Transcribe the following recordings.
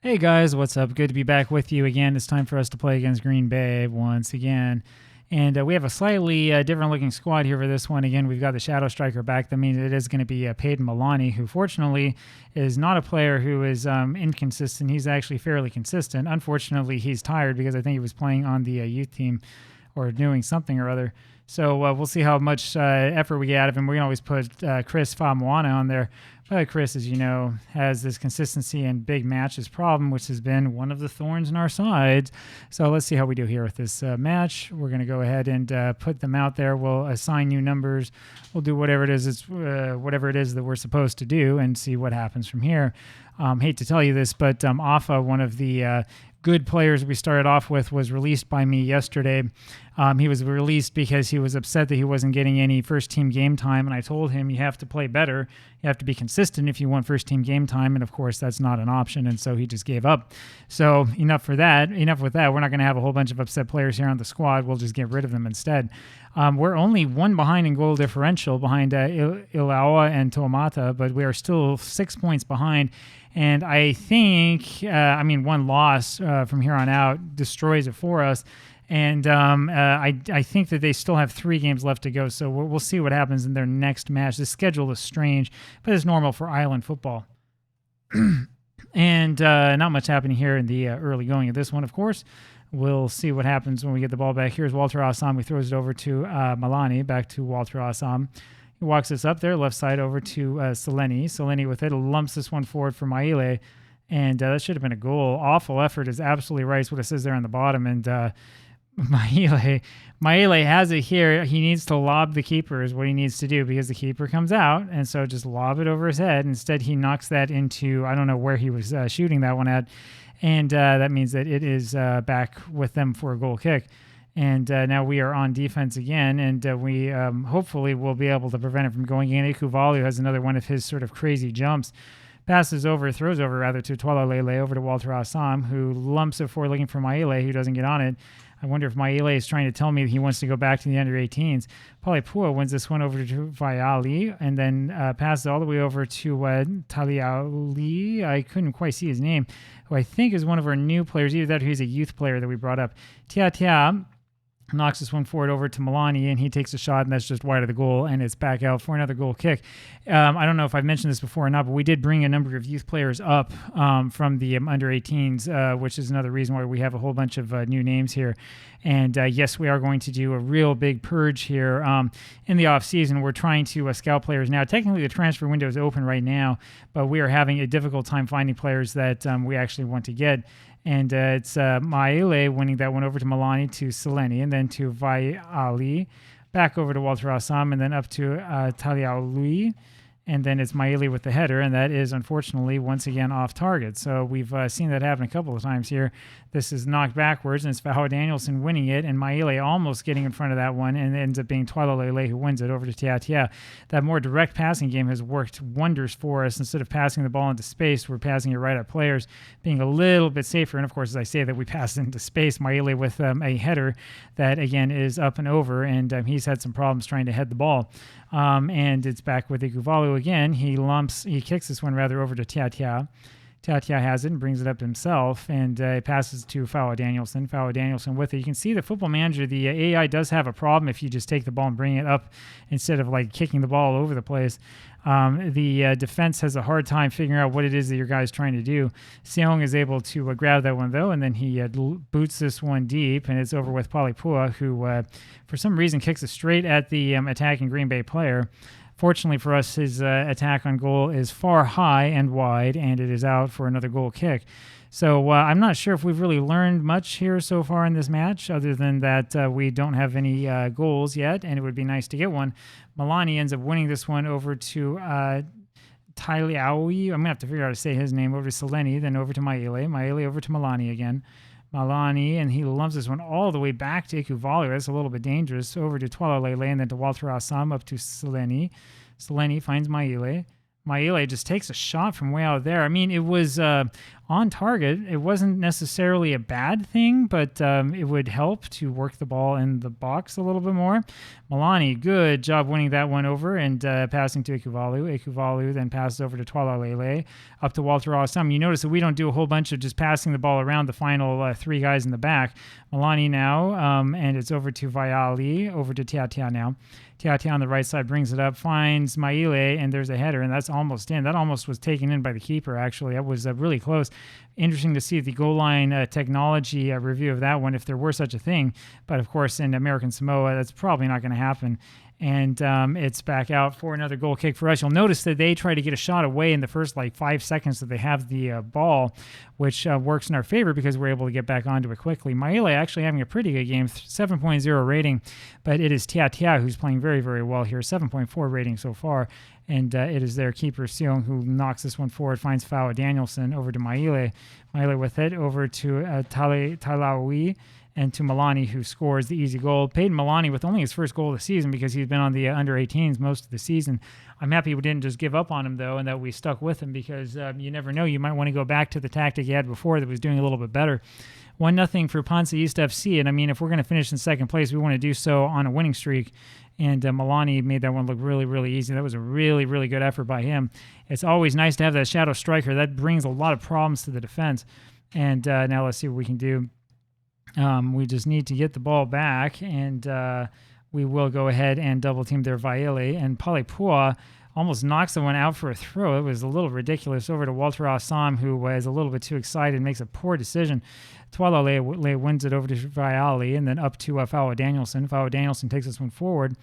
Hey guys, what's up? Good to be back with you again. It's time for us to play against Green Bay once again. And we have a slightly different looking squad here for this one. Again, we've got the Shadow Striker back. That means it is going to be Peyton Milani, who fortunately is not a player who is inconsistent. He's actually fairly consistent. Unfortunately, he's tired because I think he was playing on the youth team or doing something or other. So we'll see how much effort we get out of him. We can always put Chris Famuana on there. But Chris, as you know, has this consistency and big matches problem, which has been one of the thorns in our sides. So let's see how we do here with this match. We're going to go ahead and put them out there. We'll assign new numbers. We'll do whatever it is that we're supposed to do and see what happens from here. Hate to tell you this, but Afa, one of the good players we started off with, was released by me yesterday. He was released because he was upset that he wasn't getting any first team game time, and I told him you have to play better. You have to be consistent if you want first team game time, and of course that's not an option, and so he just gave up. So enough with that. We're not going to have a whole bunch of upset players here on the squad. We'll just get rid of them instead. We're only one behind in goal differential behind Ilaoa and Tomata, but we are still 6 points behind. And I think, one loss from here on out destroys it for us. And I think that they still have 3 games left to go. So we'll see what happens in their next match. The schedule is strange, but it's normal for island football. And not much happening here in the early going of this one, of course. We'll see what happens when we get the ball back. Here's Walter Assam. He throws it over to Milani, back to Walter Assam. He walks us up there, left side over to Seleni. Seleni with it lumps this one forward for Maile, and that should have been a goal. Awful effort is absolutely right. It's what it says there on the bottom, and Maile has it here. He needs to lob the keeper is what he needs to do because the keeper comes out, and so just lob it over his head. Instead, he knocks that into, I don't know where he was shooting that one at, and that means that it is back with them for a goal kick. And now we are on defense again, and we hopefully will be able to prevent it from going in. Ikuvalu has another one of his sort of crazy jumps. Throws over to Twala Lele, over to Walter Assam, who lumps it forward looking for Maile, who doesn't get on it. I wonder if Maile is trying to tell me that he wants to go back to the under-18s. Palipua wins this one over to Vayali, and then passes all the way over to Taliauli. I couldn't quite see his name, who I think is one of our new players. Either that or he's a youth player that we brought up. Tia knocks this one forward over to Milani, and he takes a shot, and that's just wide of the goal, and it's back out for another goal kick. I don't know if I've mentioned this before or not, but we did bring a number of youth players up from the under-18s, which is another reason why we have a whole bunch of new names here. And yes, we are going to do a real big purge here in the off-season. We're trying to scout players now. Technically, the transfer window is open right now, but we are having a difficult time finding players that we actually want to get. And it's Maile winning that one over to Milani, to Seleni, and then to Vai Ali, back over to Walter Assam, and then up to Taliaului. And then it's Maile with the header, and that is unfortunately once again off target. So we've seen that happen a couple of times here. This is knocked backwards, and it's Faho Danielson winning it, and Maile almost getting in front of that one, and it ends up being Twala Lele who wins it over to Tiatia. That more direct passing game has worked wonders for us. Instead of passing the ball into space, we're passing it right at players, being a little bit safer. And of course, as I say that we pass it into space, Maile with a header that again is up and over, and he's had some problems trying to head the ball. And it's back with Ikuvalu again. He kicks this one rather over to Tiatia. Tiatia has it and brings it up himself, and passes to Fawa Danielson. Fawa Danielson with it. You can see the Football Manager, the AI does have a problem if you just take the ball and bring it up instead of like kicking the ball all over the place. The defense has a hard time figuring out what it is that your guy's trying to do. Seong is able to grab that one, though, and then he boots this one deep, and it's over with Palipua, who for some reason kicks it straight at the attacking Green Bay player. Fortunately for us, his attack on goal is far high and wide, and it is out for another goal kick. So I'm not sure if we've really learned much here so far in this match, other than that we don't have any goals yet, and it would be nice to get one. Milani ends up winning this one over to Taliaui. I'm going to have to figure out how to say his name. Over to Seleni, then over to Maile. Maile over to Milani again. Milani, and he lumps this one all the way back to Ikuvalu. That's a little bit dangerous. Over to Twala Lele, and then to Walter Assam, up to Seleni. Seleni finds Maile. Maile just takes a shot from way out there. I mean, it was on target. It wasn't necessarily a bad thing, but it would help to work the ball in the box a little bit more. Milani, good job winning that one over and passing to Ekuvalu. Ekuvalu then passes over to Twalalele, up to Walter Awesome. You notice that we don't do a whole bunch of just passing the ball around the final three guys in the back. Milani now, and it's over to Vaiali, over to Tiatia now. Tiatia on the right side brings it up, finds Maile, and there's a header, and that's almost in. That almost was taken in by the keeper, actually. That was really close. Interesting to see the goal line technology review of that one, if there were such a thing. But, of course, in American Samoa, that's probably not going to happen. And it's back out for another goal kick for us. You'll notice that they try to get a shot away in the first 5 seconds that they have the ball, which works in our favor because we're able to get back onto it quickly. Maile actually having a pretty good game, 7.0 rating, but it is Tiatia who's playing very, very well here, 7.4 rating so far. And it is their keeper, Seong, who knocks this one forward, finds Fawa Danielson over to Maile. Maile with it over to Tailaui. And to Milani, who scores the easy goal. Peyton Milani with only his first goal of the season because he's been on the under-18s most of the season. I'm happy we didn't just give up on him, though, and that we stuck with him because you never know. You might want to go back to the tactic you had before that was doing a little bit better. 1-0 for PanSa East FC. And, I mean, if we're going to finish in second place, we want to do so on a winning streak. And Milani made that one look really, really easy. That was a really, really good effort by him. It's always nice to have that shadow striker. That brings a lot of problems to the defense. And now let's see what we can do. We just need to get the ball back, and we will go ahead and double team their Vaele. And Palepua almost knocks the one out for a throw. It was a little ridiculous. Over to Walter Assam, who was a little bit too excited, makes a poor decision. Twalale wins it over to Vaiali, and then up to Fawa Danielson. Fawa Danielson takes this one forward.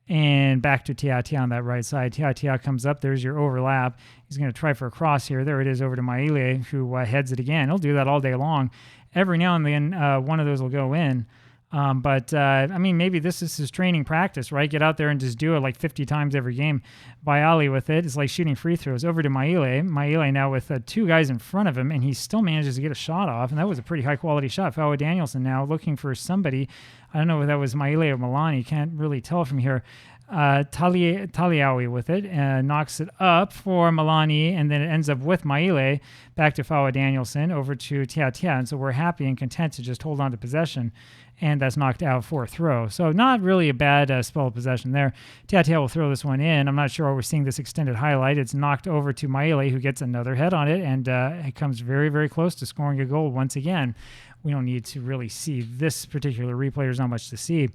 And back to Tiatia on that right side. Tiatia comes up. There's your overlap. He's going to try for a cross here. There it is over to Maile, who heads it again. He'll do that all day long. Every now and then, one of those will go in. But I mean, maybe this is his training practice, right? Get out there and just do it 50 times every game. Vaiali with it. It's like shooting free throws. Over to Maile. Maile now with two guys in front of him, and he still manages to get a shot off, and that was a pretty high-quality shot. Fawa Danielson now looking for somebody. I don't know if that was Maile or Milani. Can't really tell from here. Taliawi with it, knocks it up for Milani, and then it ends up with Maile back to Fawa Danielson over to Tiatia. And so we're happy and content to just hold on to possession, and that's knocked out for a throw. So not really a bad spell of possession there. Tiatia will throw this one in. I'm not sure why we're seeing this extended highlight. It's knocked over to Maile, who gets another head on it, and it comes very, very close to scoring a goal once again. We don't need to really see this particular replay. There's not much to see.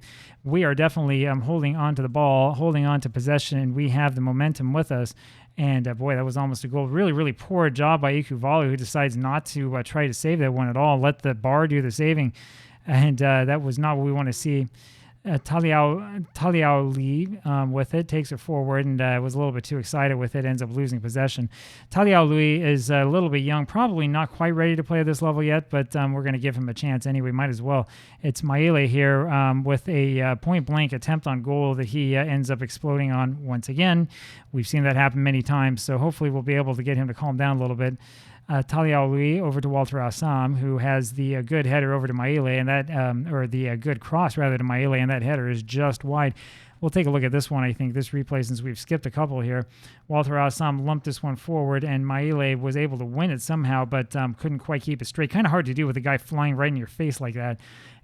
We are definitely holding on to the ball, holding on to possession, and we have the momentum with us. And boy, that was almost a goal. Really, really poor job by Ekuvalu, who decides not to try to save that one at all. Let the bar do the saving. And that was not what we want to see. Taliao Lee with it, takes it forward, and was a little bit too excited with it, ends up losing possession. Taliao Lee is a little bit young, probably not quite ready to play at this level yet, but we're going to give him a chance anyway, might as well. It's Maile here with a point-blank attempt on goal that he ends up exploding on once again. We've seen that happen many times, so hopefully we'll be able to get him to calm down a little bit. Taliao Lee over to Walter Assam, who has the good header over to Maile, and that, or the good cross rather to Maile, and that header is just wide. We'll take a look at this one, I think, this replay, since we've skipped a couple here. Walter Assam lumped this one forward, and Maile was able to win it somehow, but couldn't quite keep it straight. Kind of hard to do with a guy flying right in your face like that.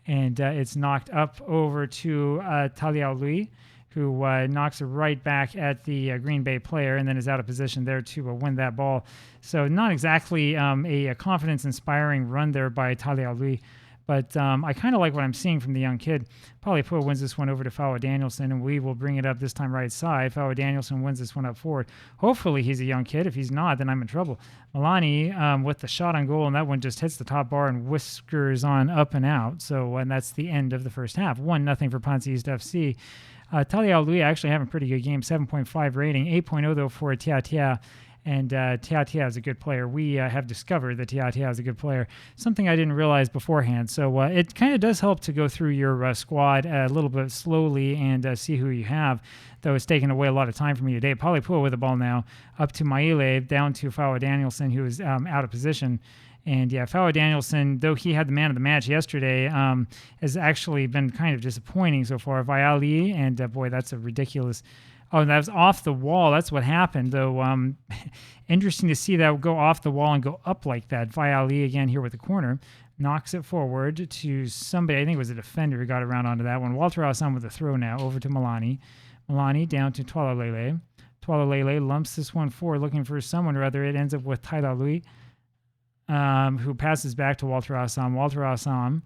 And it's knocked up over to Taliao Lee, who knocks it right back at the Green Bay player, and then is out of position there to win that ball. So not exactly a confidence-inspiring run there by Taliao Lee, but I kind of like what I'm seeing from the young kid. Palepua wins this one over to Fawa Danielson, and we will bring it up this time right side. Fawa Danielson wins this one up forward. Hopefully he's a young kid. If he's not, then I'm in trouble. Milani with the shot on goal, and that one just hits the top bar and whiskers on up and out. So, and that's the end of the first half. 1-0 for PanSa East FC. Taliao Lui actually having a pretty good game, 7.5 rating, 8.0 though for Tiatia. And Tiatia is a good player. We have discovered that Tiatia is a good player, something I didn't realize beforehand. So it kind of does help to go through your squad a little bit slowly and see who you have, though it's taken away a lot of time for me today. Palepua with the ball now, up to Maile, down to Fawa Danielson, who is out of position. And yeah, Fawa Danielson, though he had the man of the match yesterday, has actually been kind of disappointing so far. Vaiali, and boy, that's a ridiculous Oh, and that was off the wall. That's what happened, though. Interesting to see that go off the wall and go up like that. Viali again here with the corner. Knocks it forward to somebody. I think it was a defender who got around onto that one. Walter Hassan with a throw now over to Milani. Milani down to Twalalele. Twalalele lumps this one forward looking for someone or other. It ends up with Taila Lui, who passes back to Walter Hassan. Walter Hassan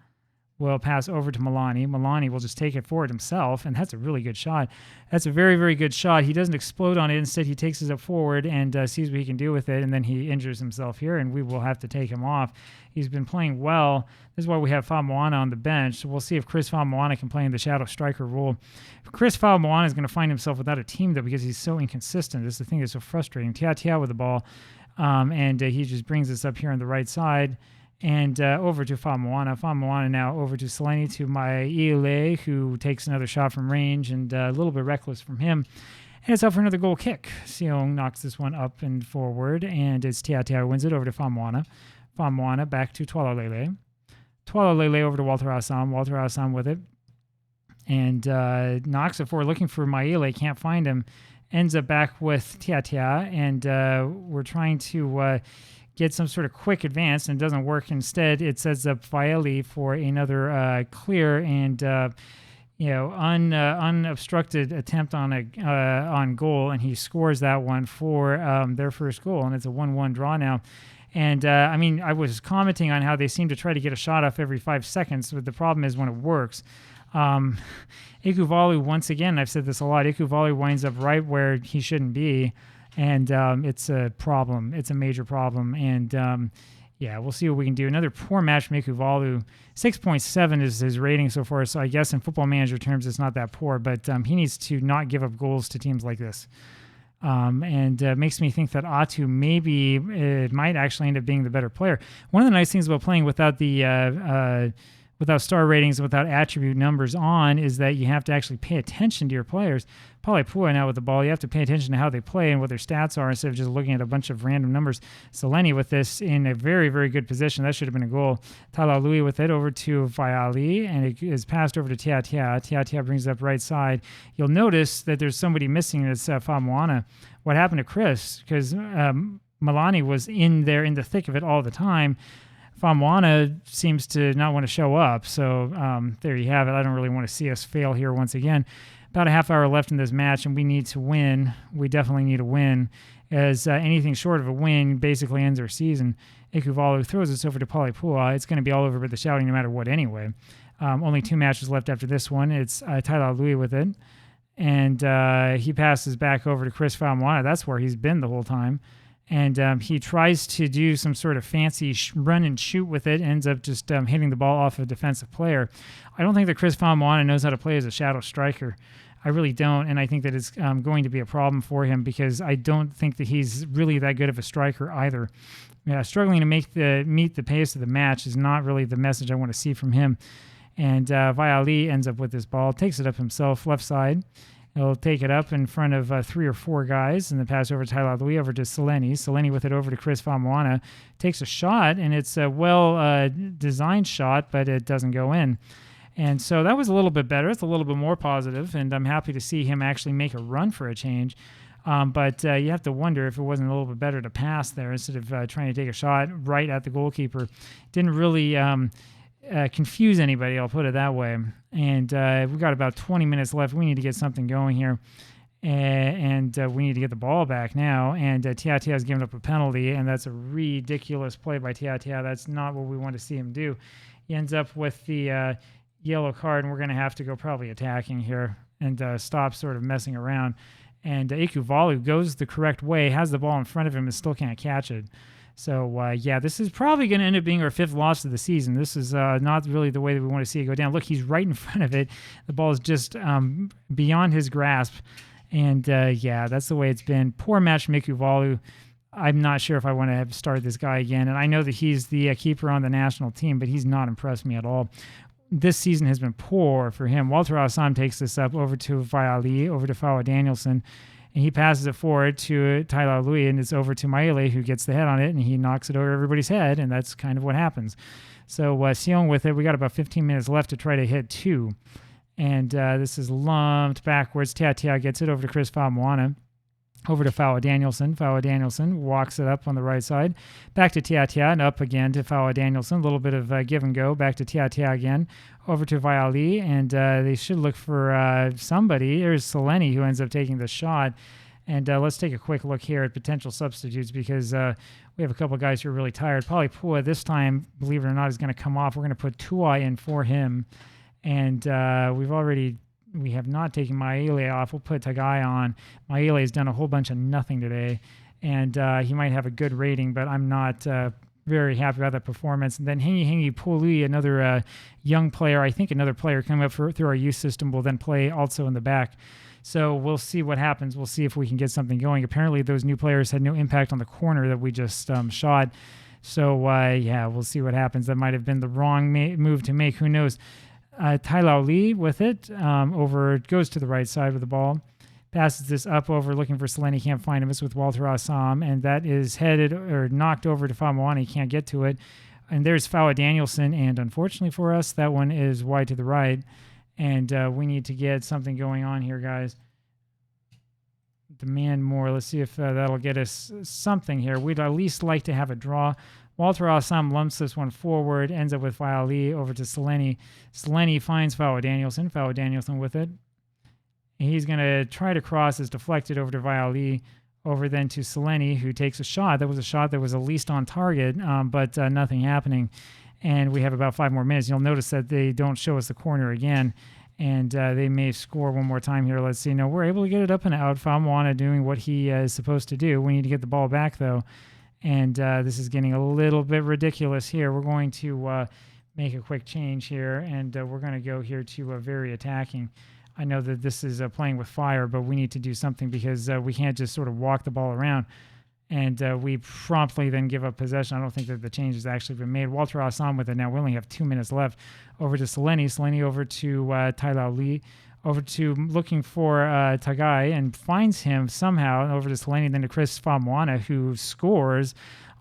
will pass over to Milani. Milani will just take it forward himself, and that's a really good shot. That's a very, very good shot. He doesn't explode on it. Instead, he takes it forward and sees what he can do with it, and then he injures himself here, and we will have to take him off. He's been playing well. This is why we have Famoana on the bench. So we'll see if Chris Famoana can play in the shadow striker role. Chris Famoana is going to find himself without a team, though, because he's so inconsistent. This is the thing that's so frustrating. Tia with the ball, and he just brings us up here on the right side. And over to Famoana. Famoana now over to Seleni, to Maile, who takes another shot from range, and a little bit reckless from him. And it's up for another goal kick. Seong knocks this one up and forward, and it's Tia wins it over to Famoana. Famoana back to Twalalele. Twalalele over to Walter Hassan. Walter Hassan with it. And knocks it forward, looking for Maile. Can't find him. Ends up back with Tia, and we're trying to get some sort of quick advance, and it doesn't work. Instead, it sets up Viali for another clear and unobstructed attempt on goal, and he scores that one for their first goal, and it's a 1-1 draw now. And I was commenting on how they seem to try to get a shot off every 5 seconds, but the problem is when it works. Ikuvalu, once again, I've said this a lot, Ikuvalu winds up right where he shouldn't be. And it's a problem. It's a major problem. And, we'll see what we can do. Another poor match from Ikuvalu. 6.7 is his rating so far. So I guess in Football Manager terms, it's not that poor. But he needs to not give up goals to teams like this. And makes me think that Atu maybe it might actually end up being the better player. One of the nice things about playing without the without star ratings and without attribute numbers on is that you have to actually pay attention to your players. Paulipua now with the ball, you have to pay attention to how they play and what their stats are instead of just looking at a bunch of random numbers. Seleni with this in a very, very good position. That should have been a goal. Talalui with it over to Viali, and it is passed over to Tia. Tia brings it up right side. You'll notice that there's somebody missing. It's Famoana. What happened to Chris? Because Milani was in there in the thick of it all the time. Famoana seems to not want to show up. So there you have it. I don't really want to see us fail here once again. About a half hour left in this match, and we need to win. We definitely need a win, as anything short of a win basically ends our season. Ikuvalu throws us over to Paulipua. It's going to be all over with the shouting no matter what anyway. Only 2 matches left after this one. It's Taila Lui with it. And he passes back over to Chris Famoana. That's where he's been the whole time. And he tries to do some sort of fancy run and shoot with it, ends up just hitting the ball off a defensive player. I don't think that Chris Famoana knows how to play as a shadow striker. I really don't, and I think that it's going to be a problem for him because I don't think that he's really that good of a striker either. Struggling to meet the pace of the match is not really the message I want to see from him. And Viali ends up with this ball, takes it up himself, left side. He'll take it up in front of 3 or 4 guys, and then pass over to Taila Lui, over to Seleni. Seleni with it over to Chris Famoana. Takes a shot, and it's a well-designed shot, but it doesn't go in. And so that was a little bit better. It's a little bit more positive, and I'm happy to see him actually make a run for a change. But you have to wonder if it wasn't a little bit better to pass there instead of trying to take a shot right at the goalkeeper. Didn't really confuse anybody, I'll put it that way. And we've got about 20 minutes left. We need to get something going here. And we need to get the ball back now. And Tia has given up a penalty, and that's a ridiculous play by Tia. That's not what we want to see him do. He ends up with the yellow card, and we're going to have to go probably attacking here and stop sort of messing around. And Ikuvalu goes the correct way, has the ball in front of him, and still can't catch it. So, this is probably going to end up being our 5th loss of the season. This is not really the way that we want to see it go down. Look, he's right in front of it. The ball is just beyond his grasp. And, that's the way it's been. Poor match from Ikuvalu. I'm not sure if I want to have started this guy again. And I know that he's the keeper on the national team, but he's not impressed me at all. This season has been poor for him. Walter Assam takes this up over to Viali, over to Fawa Danielson, and he passes it forward to Taila Lui, and it's over to Maile, who gets the head on it, and he knocks it over everybody's head, and that's kind of what happens. So Sion with it. We got about 15 minutes left to try to hit 2. And this is lumped backwards. Tia gets it over to Chris Famuana. Over to Fawa Danielson. Fawa Danielson walks it up on the right side. Back to Tia and up again to Fawa Danielson. A little bit of give and go. Back to Tia again. Over to Viali. And they should look for somebody. There's Seleni who ends up taking the shot. And let's take a quick look here at potential substitutes because we have a couple guys who are really tired. Probably Pua this time, believe it or not, is going to come off. We're going to put Tuai in for him. And we have not taken Maele off. We'll put Tagai on. Maele has done a whole bunch of nothing today, and he might have a good rating, but I'm not very happy about that performance. And then Hingi Puli, another young player, I think another player coming up through our youth system, will then play also in the back. So we'll see what happens. We'll see if we can get something going. Apparently, those new players had no impact on the corner that we just shot. So, yeah, we'll see what happens. That might have been the wrong move to make. Who knows? Tai Lao Lee with it, goes to the right side with the ball, passes this up over, looking for Seleni, can't find him. It's with Walter Assam, and that is headed or knocked over to Famuani, can't get to it. And there's Fawa Danielson, and unfortunately for us, that one is wide to the right, and we need to get something going on here, guys. Demand more. Let's see if that'll get us something here. We'd at least like to have a draw. Walter Assam lumps this one forward, ends up with Viali over to Seleni. Seleni finds Fawa Danielson. Fawa Danielson with it. And he's going to try to cross. It's deflected over to Viali, over then to Seleni, who takes a shot. That was a shot that was at least on target, but nothing happening. And we have about 5 more minutes. You'll notice that they don't show us the corner again. And they may score one more time here. Let's see. No, we're able to get it up and out. Famuana doing what he is supposed to do. We need to get the ball back, though. And this is getting a little bit ridiculous here. We're going to make a quick change here, and we're going to go here to very attacking. I know that this is playing with fire, but we need to do something because we can't just sort of walk the ball around. And we promptly then give up possession. I don't think that the change has actually been made. Walter Assam with it now. We only have 2 minutes left. Over to Seleni. Seleni over to Tai Lao Lee. Over to looking for Tagai and finds him somehow. Over to Seleni, then to Chris Famuana, who scores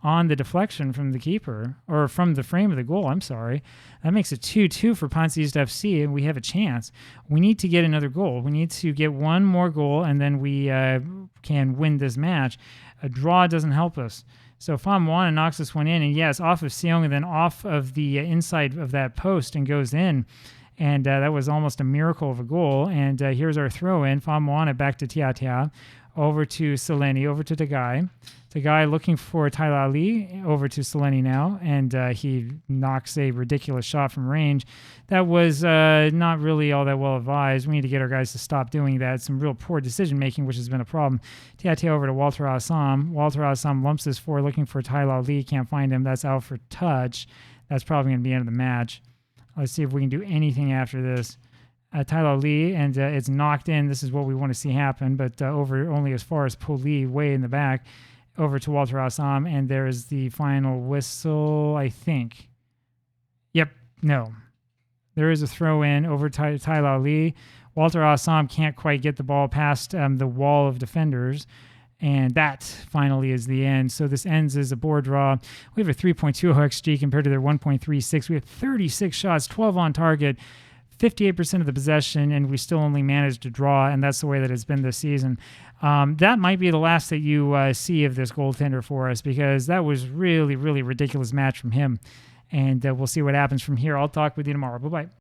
on the deflection from the keeper, or from the frame of the goal, I'm sorry. That makes it 2-2 for PanSa East FC, and we have a chance. We need to get another goal. We need to get one more goal, and then we can win this match. A draw doesn't help us. So Famuana knocks this one in, and yes, off of Seong, and then off of the inside of that post and goes in. And that was almost a miracle of a goal. And here's our throw-in. Famuana back to Tia. Over to Seleni. Over to Tagai. Tagai looking for Tai Lao Lee. Over to Seleni now. And he knocks a ridiculous shot from range. That was not really all that well advised. We need to get our guys to stop doing that. Some real poor decision-making, which has been a problem. Tia over to Walter Assam. Walter Assam lumps this forward looking for Tai Lao Lee. Can't find him. That's out for touch. That's probably going to be the end of the match. Let's see if we can do anything after this. Tai Lao Lee, and it's knocked in. This is what we want to see happen, but over only as far as Puli, way in the back, over to Walter Assam, and there is the final whistle, I think. Yep, no. There is a throw-in over Tai Lao Lee. Walter Assam can't quite get the ball past the wall of defenders. And that finally is the end. So this ends as a board draw. We have a 3.20 XG compared to their 1.36. We have 36 shots, 12 on target, 58% of the possession, and we still only managed to draw, and that's the way that it's been this season. That might be the last that you see of this goaltender for us because that was really, really ridiculous match from him. And we'll see what happens from here. I'll talk with you tomorrow. Bye-bye.